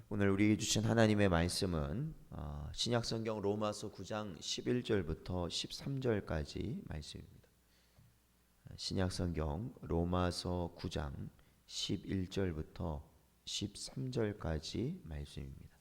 오늘 우리에게 주신 하나님의 말씀은 신약성경 로마서 9장 11절부터 13절까지 말씀입니다. 신약성경 로마서 9장 11절부터 13절까지 말씀입니다.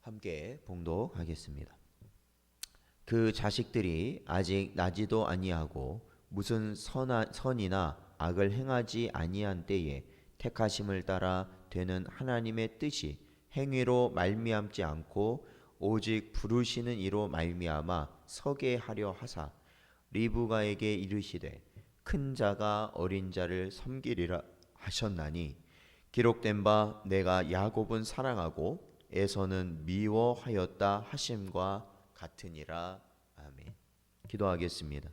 함께 봉독하겠습니다. 그 자식들이 아직 나지도 아니하고 무슨 선이나 악을 행하지 아니한 때에 택하심을 따라 되는 하나님의 뜻이 행위로 말미암지 않고 오직 부르시는 이로 말미암아 서게 하려 하사 리브가에게 이르시되 큰 자가 어린 자를 섬기리라 하셨나니 기록된 바 내가 야곱은 사랑하고 에서는 미워하였다 하심과 같으니라. 아멘. 기도하겠습니다.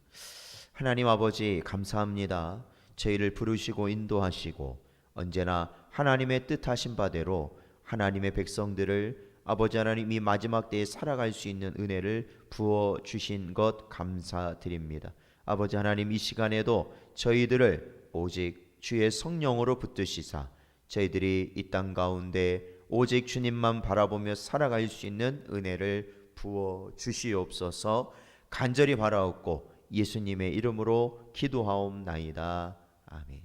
하나님 아버지 감사합니다. 저희를 부르시고 인도하시고 언제나 하나님의 뜻하신 바대로 하나님의 백성들을 아버지 하나님 이 마지막 때에 살아갈 수 있는 은혜를 부어주신 것 감사드립니다. 아버지 하나님 이 시간에도 저희들을 오직 주의 성령으로 붙드시사 저희들이 이 땅 가운데 오직 주님만 바라보며 살아갈 수 있는 은혜를 부어주시옵소서. 간절히 바라옵고 예수님의 이름으로 기도하옵나이다. 아멘.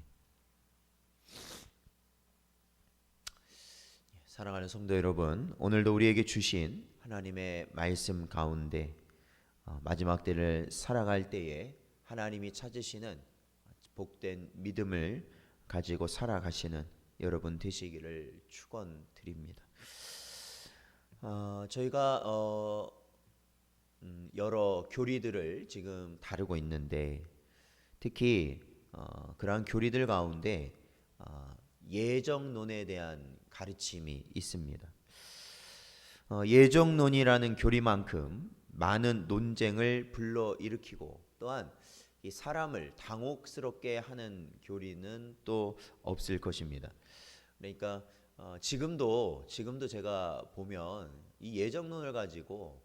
사랑하는 성도 여러분, 오늘도 우리에게 주신 하나님의 말씀 가운데 마지막 때를 살아갈 때에 하나님이 찾으시는 복된 믿음을 가지고 살아가시는 여러분 되시기를 축원드립니다. 저희가 여러 교리들을 지금 다루고 있는데 특히 그러한 교리들 가운데 예정론에 대한 가르침이 있습니다. 예정론이라는 교리만큼 많은 논쟁을 불러일으키고 또한 이 사람을 당혹스럽게 하는 교리는 또 없을 것입니다. 그러니까 지금도 제가 보면 이 예정론을 가지고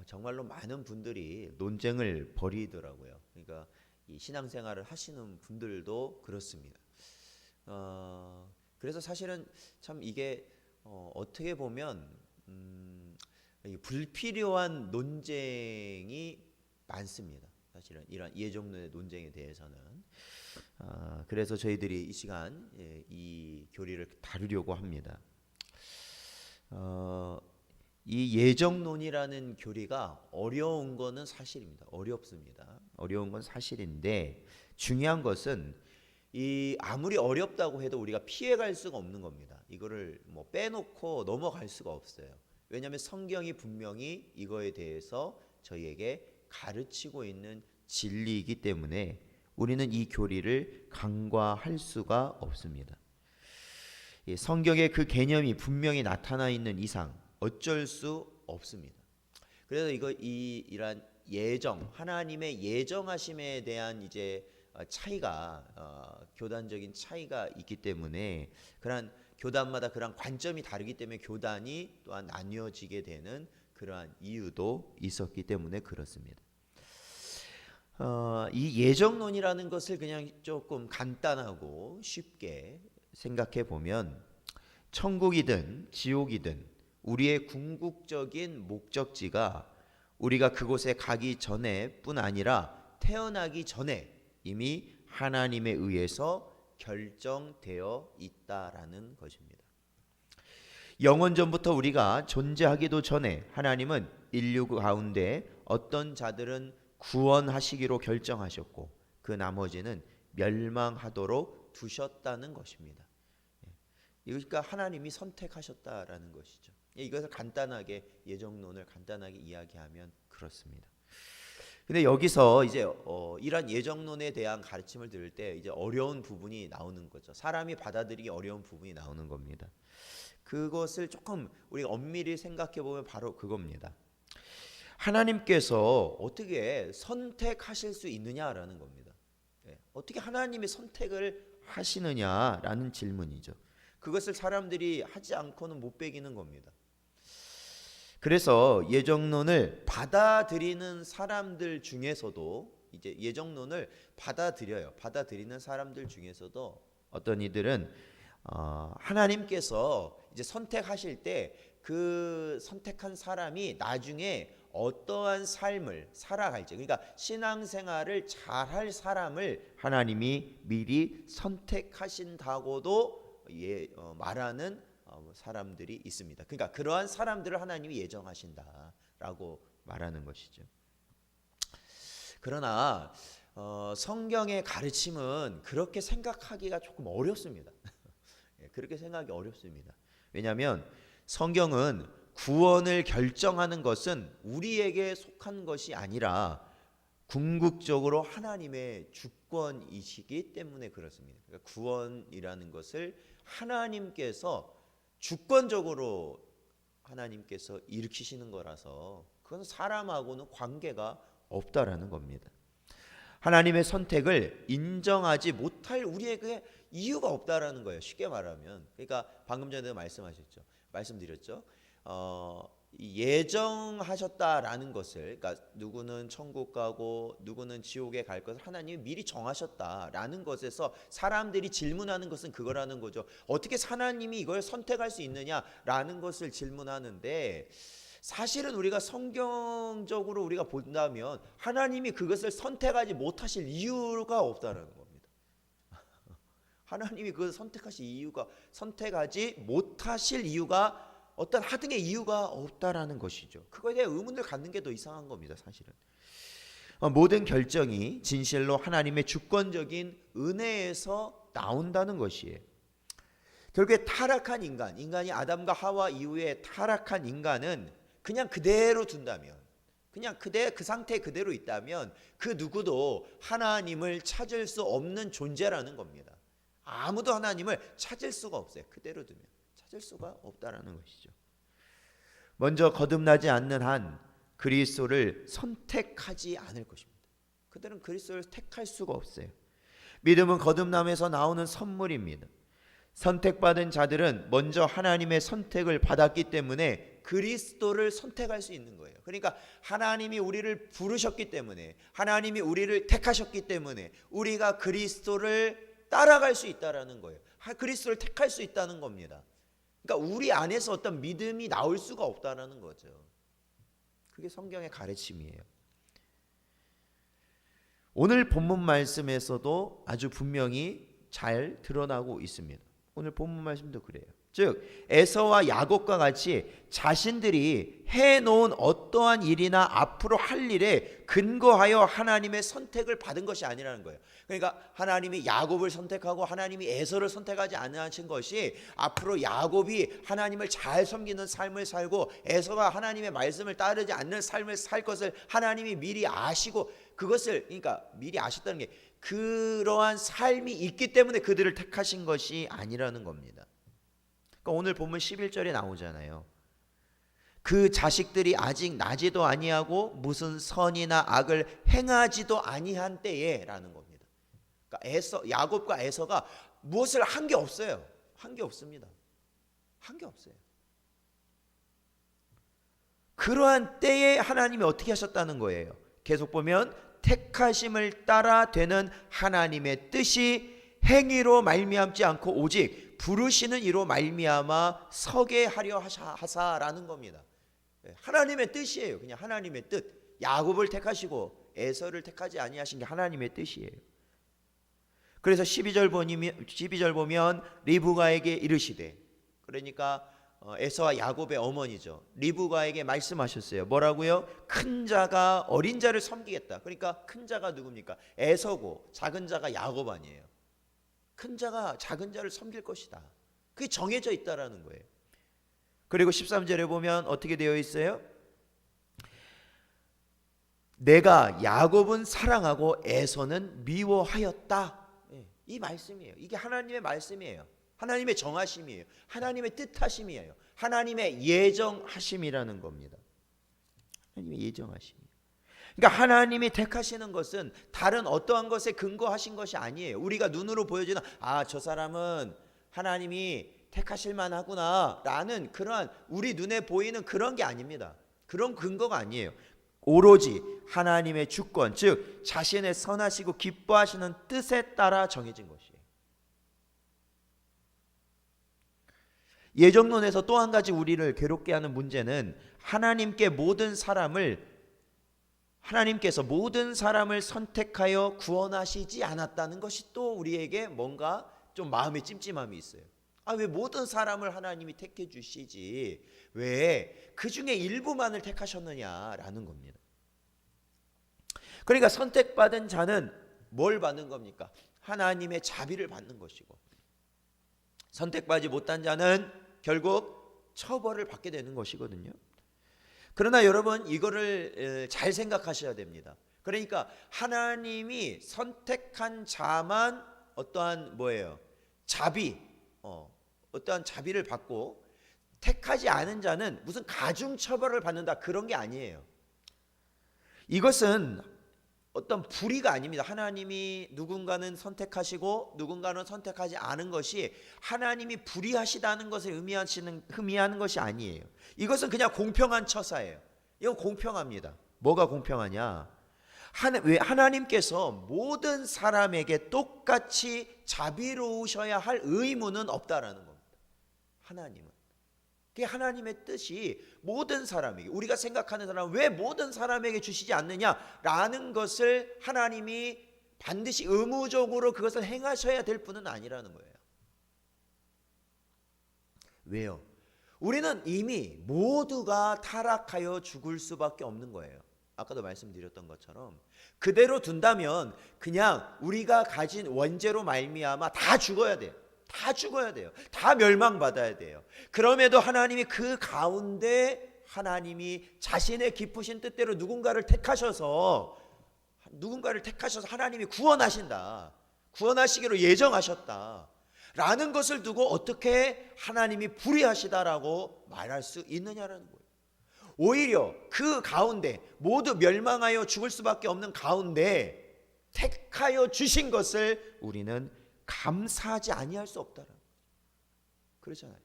정말로 많은 분들이 논쟁을 벌이더라고요. 그러니까 이 신앙생활을 하시는 분들도 그렇습니다. 그래서 사실은 참 이게 어떻게 보면 불필요한 논쟁이 많습니다. 사실은 이런 예정론의 논쟁에 대해서는 그래서 저희들이 이 시간 이 교리를 다루려고 합니다. 이 예정론이라는 교리가 어려운 거는 사실입니다. 어렵습니다. 어려운 건 사실인데 중요한 것은 이 아무리 어렵다고 해도 우리가 피해갈 수가 없는 겁니다. 이거를 뭐 빼놓고 넘어갈 수가 없어요. 왜냐하면 성경이 분명히 이거에 대해서 저희에게 가르치고 있는 진리이기 때문에 우리는 이 교리를 간과할 수가 없습니다. 성경에 그 개념이 분명히 나타나 있는 이상 어쩔 수 없습니다. 그래서 이러한 예정, 하나님의 예정하심에 대한 이제 차이가 교단적인 차이가 있기 때문에 그러한 교단마다 그러한 관점이 다르기 때문에 교단이 또한 나뉘어지게 되는 그러한 이유도 있었기 때문에 그렇습니다. 이 예정론이라는 것을 그냥 조금 간단하고 쉽게 생각해 보면 천국이든 지옥이든 우리의 궁극적인 목적지가 우리가 그곳에 가기 전에 뿐 아니라 태어나기 전에 이미 하나님에 의해서 결정되어 있다라는 것입니다. 영원전부터 우리가 존재하기도 전에 하나님은 인류 가운데 어떤 자들은 구원하시기로 결정하셨고 그 나머지는 멸망하도록 두셨다는 것입니다. 그러니까 하나님이 선택하셨다라는 것이죠. 이것을 간단하게 예정론을 간단하게 이야기하면 그렇습니다. 근데 여기서 이제 이런 예정론에 대한 가르침을 들을 때 이제 어려운 부분이 나오는 거죠. 사람이 받아들이기 어려운 부분이 나오는 겁니다. 그것을 조금 우리가 엄밀히 생각해 보면 바로 그겁니다. 하나님께서 어떻게 선택하실 수 있느냐라는 겁니다. 어떻게 하나님이 선택을 하시느냐라는 질문이죠. 그것을 사람들이 하지 않고는 못 배기는 겁니다. 그래서 예정론을 받아들이는 사람들 중에서도 이제 예정론을 받아들여요. 받아들이는 사람들 중에서도 어떤 이들은 하나님께서 이제 선택하실 때 그 선택한 사람이 나중에 어떠한 삶을 살아갈지, 그러니까 신앙생활을 잘할 사람을 하나님이 미리 선택하신다고도 말하는 사람들이 있습니다. 그러니까 그러한 사람들을 하나님이 예정하신다라고 말하는 것이죠. 그러나 성경의 가르침은 그렇게 생각하기가 조금 어렵습니다. 그렇게 생각하기 어렵습니다. 왜냐하면 성경은 구원을 결정하는 것은 우리에게 속한 것이 아니라 궁극적으로 하나님의 주권이시기 때문에 그렇습니다. 그러니까 구원이라는 것을 하나님께서 주권적으로 하나님께서 일으키시는 거라서 그건 사람하고는 관계가 없다라는 겁니다. 하나님의 선택을 인정하지 못할 우리에게 이유가 없다라는 거예요. 쉽게 말하면. 그러니까 방금 전에도 말씀드렸죠. 예정하셨다라는 것을, 그러니까 누구는 천국 가고 누구는 지옥에 갈 것을 하나님이 미리 정하셨다라는 것에서 사람들이 질문하는 것은 그거라는 거죠. 어떻게 하나님이 이걸 선택할 수 있느냐라는 것을 질문하는데, 사실은 우리가 성경적으로 우리가 본다면 하나님이 그것을 선택하지 못하실 이유가 없다는 겁니다. 하나님이 그것을 선택하지 못하실 이유가, 어떤 하등의 이유가 없다라는 것이죠. 그거에 대해 의문을 갖는 게 더 이상한 겁니다. 사실은 모든 결정이 진실로 하나님의 주권적인 은혜에서 나온다는 것이에요. 결국에 타락한 인간이 아담과 하와 이후에 타락한 인간은 그냥 그대로 둔다면, 그냥 그 상태 그대로 있다면 그 누구도 하나님을 찾을 수 없는 존재라는 겁니다. 아무도 하나님을 찾을 수가 없어요. 그대로 두면 찾을 수가 없다라는 것이죠. 먼저 거듭나지 않는 한 그리스도를 선택하지 않을 것입니다. 그들은 그리스도를 택할 수가 없어요. 믿음은 거듭남에서 나오는 선물입니다. 선택받은 자들은 먼저 하나님의 선택을 받았기 때문에 그리스도를 선택할 수 있는 거예요. 그러니까 하나님이 우리를 부르셨기 때문에, 하나님이 우리를 택하셨기 때문에 우리가 그리스도를 따라갈 수 있다라는 거예요. 그리스도를 택할 수 있다는 겁니다. 그러니까 우리 안에서 어떤 믿음이 나올 수가 없다라는 거죠. 그게 성경의 가르침이에요. 오늘 본문 말씀에서도 아주 분명히 잘 드러나고 있습니다. 오늘 본문 말씀도 그래요. 즉 에서와 야곱과 같이 자신들이 해놓은 어떠한 일이나 앞으로 할 일에 근거하여 하나님의 선택을 받은 것이 아니라는 거예요. 그러니까 하나님이 야곱을 선택하고 하나님이 에서를 선택하지 않으신 것이 앞으로 야곱이 하나님을 잘 섬기는 삶을 살고 에서가 하나님의 말씀을 따르지 않는 삶을 살 것을 하나님이 미리 아시고, 그것을, 그러니까 미리 아셨다는 게 그러한 삶이 있기 때문에 그들을 택하신 것이 아니라는 겁니다. 그러니까 오늘 본문 11절에 나오잖아요. 그 자식들이 아직 나지도 아니하고 무슨 선이나 악을 행하지도 아니한 때에 라는 겁니다. 그러니까 야곱과 에서가 무엇을 한 게 없어요. 한 게 없습니다. 한 게 없어요. 그러한 때에 하나님이 어떻게 하셨다는 거예요. 계속 보면 택하심을 따라 되는 하나님의 뜻이 행위로 말미암지 않고 오직 부르시는 이로 말미암아 서게 하려 하사라는 겁니다. 하나님의 뜻이에요. 그냥 하나님의 뜻. 야곱을 택하시고 에서를 택하지 아니하신 게 하나님의 뜻이에요. 그래서 12절 보면 리브가에게 이르시되, 그러니까 에서와 야곱의 어머니죠. 리브가에게 말씀하셨어요. 뭐라고요? 큰 자가 어린 자를 섬기겠다. 그러니까 큰 자가 누굽니까? 에서고 작은 자가 야곱 아니에요. 큰 자가 작은 자를 섬길 것이다. 그게 정해져 있다라는 거예요. 그리고 13절에 보면 어떻게 되어 있어요? 내가 야곱은 사랑하고 에서는 미워하였다. 이 말씀이에요. 이게 하나님의 말씀이에요. 하나님의 정하심이에요. 하나님의 뜻하심이에요. 하나님의 예정하심이라는 겁니다. 하나님의 예정하심이에요. 그러니까 하나님이 택하시는 것은 다른 어떠한 것에 근거하신 것이 아니에요. 우리가 눈으로 보여지는 저 사람은 하나님이 택하실 만하구나 라는 그러한 우리 눈에 보이는 그런 게 아닙니다. 그런 근거가 아니에요. 오로지 하나님의 주권, 즉 자신의 선하시고 기뻐하시는 뜻에 따라 정해진 것이에요. 예정론에서 또 한 가지 우리를 괴롭게 하는 문제는 하나님께서 모든 사람을 선택하여 구원하시지 않았다는 것이 또 우리에게 뭔가 좀 마음에 찜찜함이 있어요. 왜 모든 사람을 하나님이 택해 주시지 왜 그 중에 일부만을 택하셨느냐라는 겁니다. 그러니까 선택받은 자는 뭘 받는 겁니까? 하나님의 자비를 받는 것이고, 선택받지 못한 자는 결국 처벌을 받게 되는 것이거든요. 그러나 여러분, 이거를 잘 생각하셔야 됩니다. 그러니까 하나님이 선택한 자만 어떠한 어떠한 자비를 받고, 택하지 않은 자는 무슨 가중 처벌을 받는다, 그런 게 아니에요. 이것은 어떤 불의가 아닙니다. 하나님이 누군가는 선택하시고 누군가는 선택하지 않은 것이 하나님이 불의하시다는 것을 의미하는 것이 아니에요. 이것은 그냥 공평한 처사예요. 이건 공평합니다. 뭐가 공평하냐? 왜 하나님께서 모든 사람에게 똑같이 자비로우셔야 할 의무는 없다라는 겁니다. 하나님은. 그게 하나님의 뜻이 모든 사람에게, 우리가 생각하는 사람 왜 모든 사람에게 주시지 않느냐라는 것을 하나님이 반드시 의무적으로 그것을 행하셔야 될 분은 아니라는 거예요. 왜요? 우리는 이미 모두가 타락하여 죽을 수밖에 없는 거예요. 아까도 말씀드렸던 것처럼 그대로 둔다면 그냥 우리가 가진 원죄로 말미암아 다 죽어야 돼요. 다 죽어야 돼요. 다 멸망받아야 돼요. 그럼에도 하나님이 그 가운데 하나님이 자신의 깊으신 뜻대로 누군가를 택하셔서 하나님이 구원하신다, 구원하시기로 예정하셨다 라는 것을 두고 어떻게 하나님이 불의하시다라고 말할 수 있느냐라는 거예요. 오히려 그 가운데 모두 멸망하여 죽을 수밖에 없는 가운데 택하여 주신 것을 우리는 감사하지 아니할 수 없다라는 거죠. 그렇잖아요.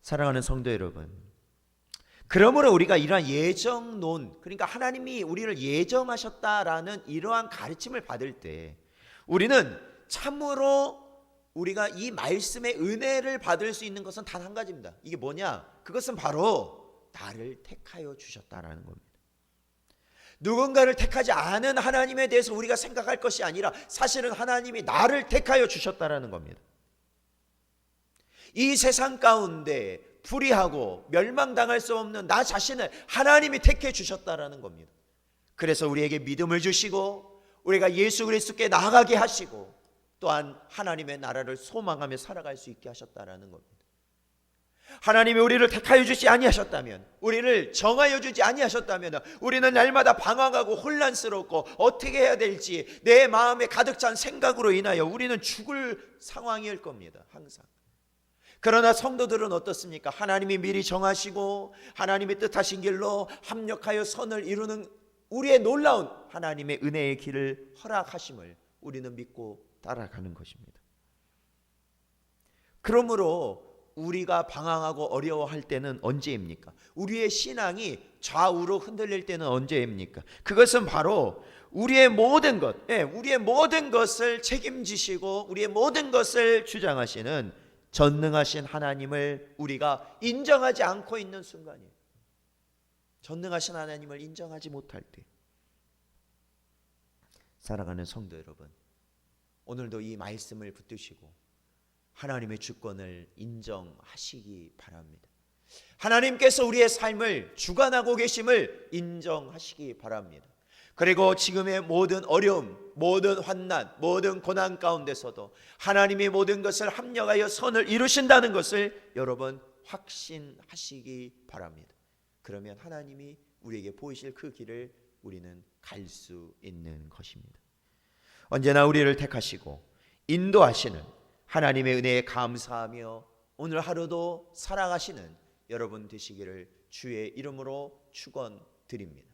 사랑하는 성도 여러분, 그러므로 우리가 이러한 예정론, 그러니까 하나님이 우리를 예정하셨다라는 이러한 가르침을 받을 때 우리는 참으로 우리가 이 말씀의 은혜를 받을 수 있는 것은 단 한 가지입니다. 이게 뭐냐? 그것은 바로 나를 택하여 주셨다라는 겁니다. 누군가를 택하지 않은 하나님에 대해서 우리가 생각할 것이 아니라 사실은 하나님이 나를 택하여 주셨다라는 겁니다. 이 세상 가운데 불의하고 멸망당할 수 없는 나 자신을 하나님이 택해 주셨다라는 겁니다. 그래서 우리에게 믿음을 주시고 우리가 예수 그리스도께 나아가게 하시고 또한 하나님의 나라를 소망하며 살아갈 수 있게 하셨다라는 겁니다. 하나님이 우리를 택하여 주지 아니하셨다면, 우리를 정하여 주지 아니하셨다면 우리는 날마다 방황하고 혼란스럽고 어떻게 해야 될지 내 마음에 가득 찬 생각으로 인하여 우리는 죽을 상황일 겁니다. 항상. 그러나 성도들은 어떻습니까? 하나님이 미리 정하시고 하나님의 뜻하신 길로 합력하여 선을 이루는 우리의 놀라운 하나님의 은혜의 길을 허락하심을 우리는 믿고 따라가는 것입니다. 그러므로 우리가 방황하고 어려워할 때는 언제입니까? 우리의 신앙이 좌우로 흔들릴 때는 언제입니까? 그것은 바로 우리의 모든 것을 책임지시고 우리의 모든 것을 주장하시는 전능하신 하나님을 우리가 인정하지 않고 있는 순간이에요. 전능하신 하나님을 인정하지 못할 때. 사랑하는 성도 여러분, 오늘도 이 말씀을 붙드시고 하나님의 주권을 인정하시기 바랍니다. 하나님께서 우리의 삶을 주관하고 계심을 인정하시기 바랍니다. 그리고 지금의 모든 어려움, 모든 환난, 모든 고난 가운데서도 하나님이 모든 것을 합력하여 선을 이루신다는 것을 여러분 확신하시기 바랍니다. 그러면 하나님이 우리에게 보이실 그 길을 우리는 갈 수 있는 것입니다. 언제나 우리를 택하시고 인도하시는 하나님의 은혜에 감사하며 오늘 하루도 살아가시는 여러분 되시기를 주의 이름으로 축원드립니다.